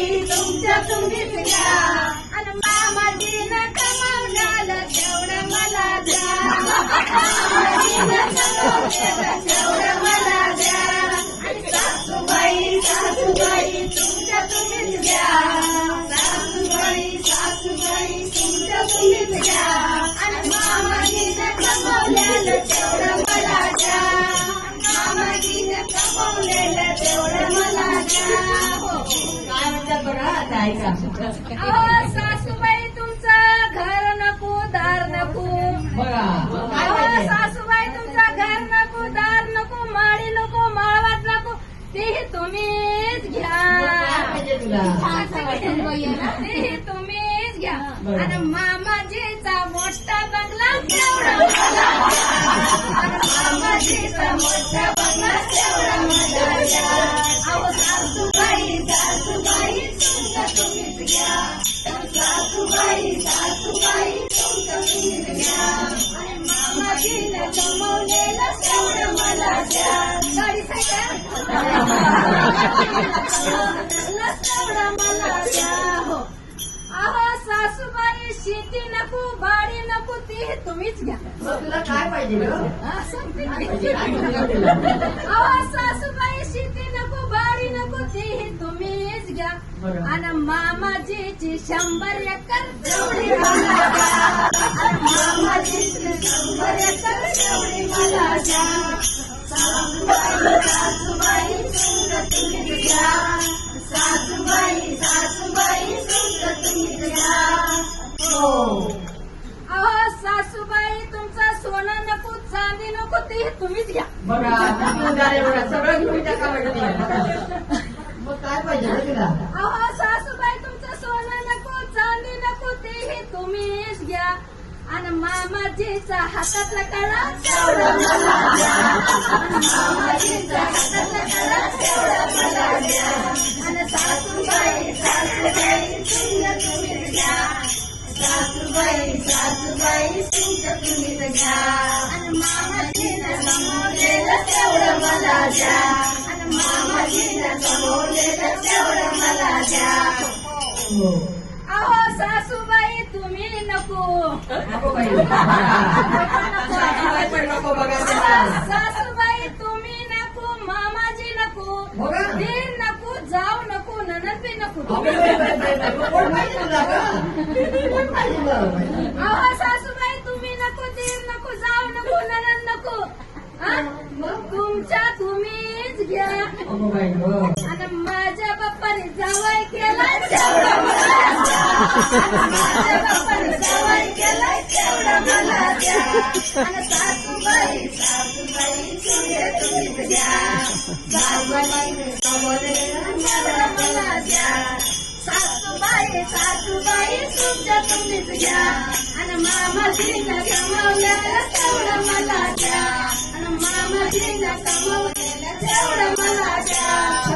तुमच्या तुम्हीच घ्या आणि मामाजीनं कमावलेलं तेवढं मला द्या मामाजीनं कमावलेलं तेवढं मला द्या आणि सासूबाई सासूबाई तुमच्या तुम्हीच घ्या सासूबाई सासूबाई तुमच्या तुम्हीच घ्या आणि मामाजीनं कमावलेलं तेवढं मला द्या मामाजीनं कमावलेलं तेवढं मला द्या काय म्हणतात बघा आता ऐका. सासूबाई तुमचं घर नको दार नको बघा काय अहो, पाहिजे? सासूबाई तुमचं घर नको दार नको माळी नको माळवात नको तेही तुम्हीच घ्या काय पाहिजे तुला? तेही तुम्हीच घ्या बरं. आणि मामाजीचा मोठा बंगला तेवढा मला द्या. आणि मामाजीचा मोठा बंगला तेवढा मला द्या अहो सासूबाई सासूबाई तुमचं तुम्हीच घ्या सासूबाई सासूबाई तुमचं तुम्हीच घ्या आणि मामाजीनं कमवलेलं तेवढं मला द्या गाडी तेवढं मला द्या हो अहो सासूबाई शेती नको बाडी नको ती तुम्हीच घ्या मग तुला काय पाहिजे ग? हा, सांगते की. काय पाहिजे तुला? अहो सासूबाई शेती नको बाडी नको ती तुम्हीच घ्या बरं. आणि मामाजीची 100 एकर तेवढी मला द्या आणि मामाजीची 100 एकर तेवढी मला द्या सासूबाई सासूबाई तुमचं तुम्हीच घ्या सासूबाई सासूबाई तुमचं तुम्हीच घ्या हो अहो सासूबाई तुमचं सोनं नको चांदी नको ते तुम्हीच घ्या बघा किती उधार आहे बघा. सगळं घेऊन टाका वाटत मग काय पाहिजे ग तुला? अहो सासूबाई तुमचं सोनं नको चांदी नको तेही तुम्हीच घ्या आणि मामाजीचा हातातला कळा तेवढा मला द्या आणि मामाजीचा हातातला कळा तेवढा मला द्या आणि सासूबाई सासूबाई तुमचं तुम्हीच घ्या सासूबाई सासूबाई तुमचं तुम्हीच घ्या आणि मामाजीनं कमवलेलं तेवढं मला द्या आणि मामाजीनं कमवलेलं तेवढं मला द्या हो. अहो सासूबाई तुम्ही नको नको बाई. सासूबाई पण नको बघा त्याला. सासूबाई तुम्ही नको मामाजी नको बघा. दीर नको जाऊ नको ननद बी नको कोण पाहिजे तुला ग? कोण पाहिजे मग? अहो सासूबाई तुम्ही नको दीर नको जाऊ नको ननद नको हा? तुमच्या तुम्हीच घ्या अगो बाई ग. आणि माझ्या बाप्पाने जावाई केला तेवढा मला द्या माझ्या बाप्पाने जावाई केला तेवढा मला द्या आणि सासूबाई सासूबाई तुमच्या तुम्हीच घ्या सासूबाईने कमवलेलं तेवढं मला द्या सासूबाई सासूबाई तुमच्या तुम्हीच घ्या आणि मामाजीनं कमवलेलं तेवढं मला द्या आणि मामाजीनं कमवलेलं तेवढं मला द्या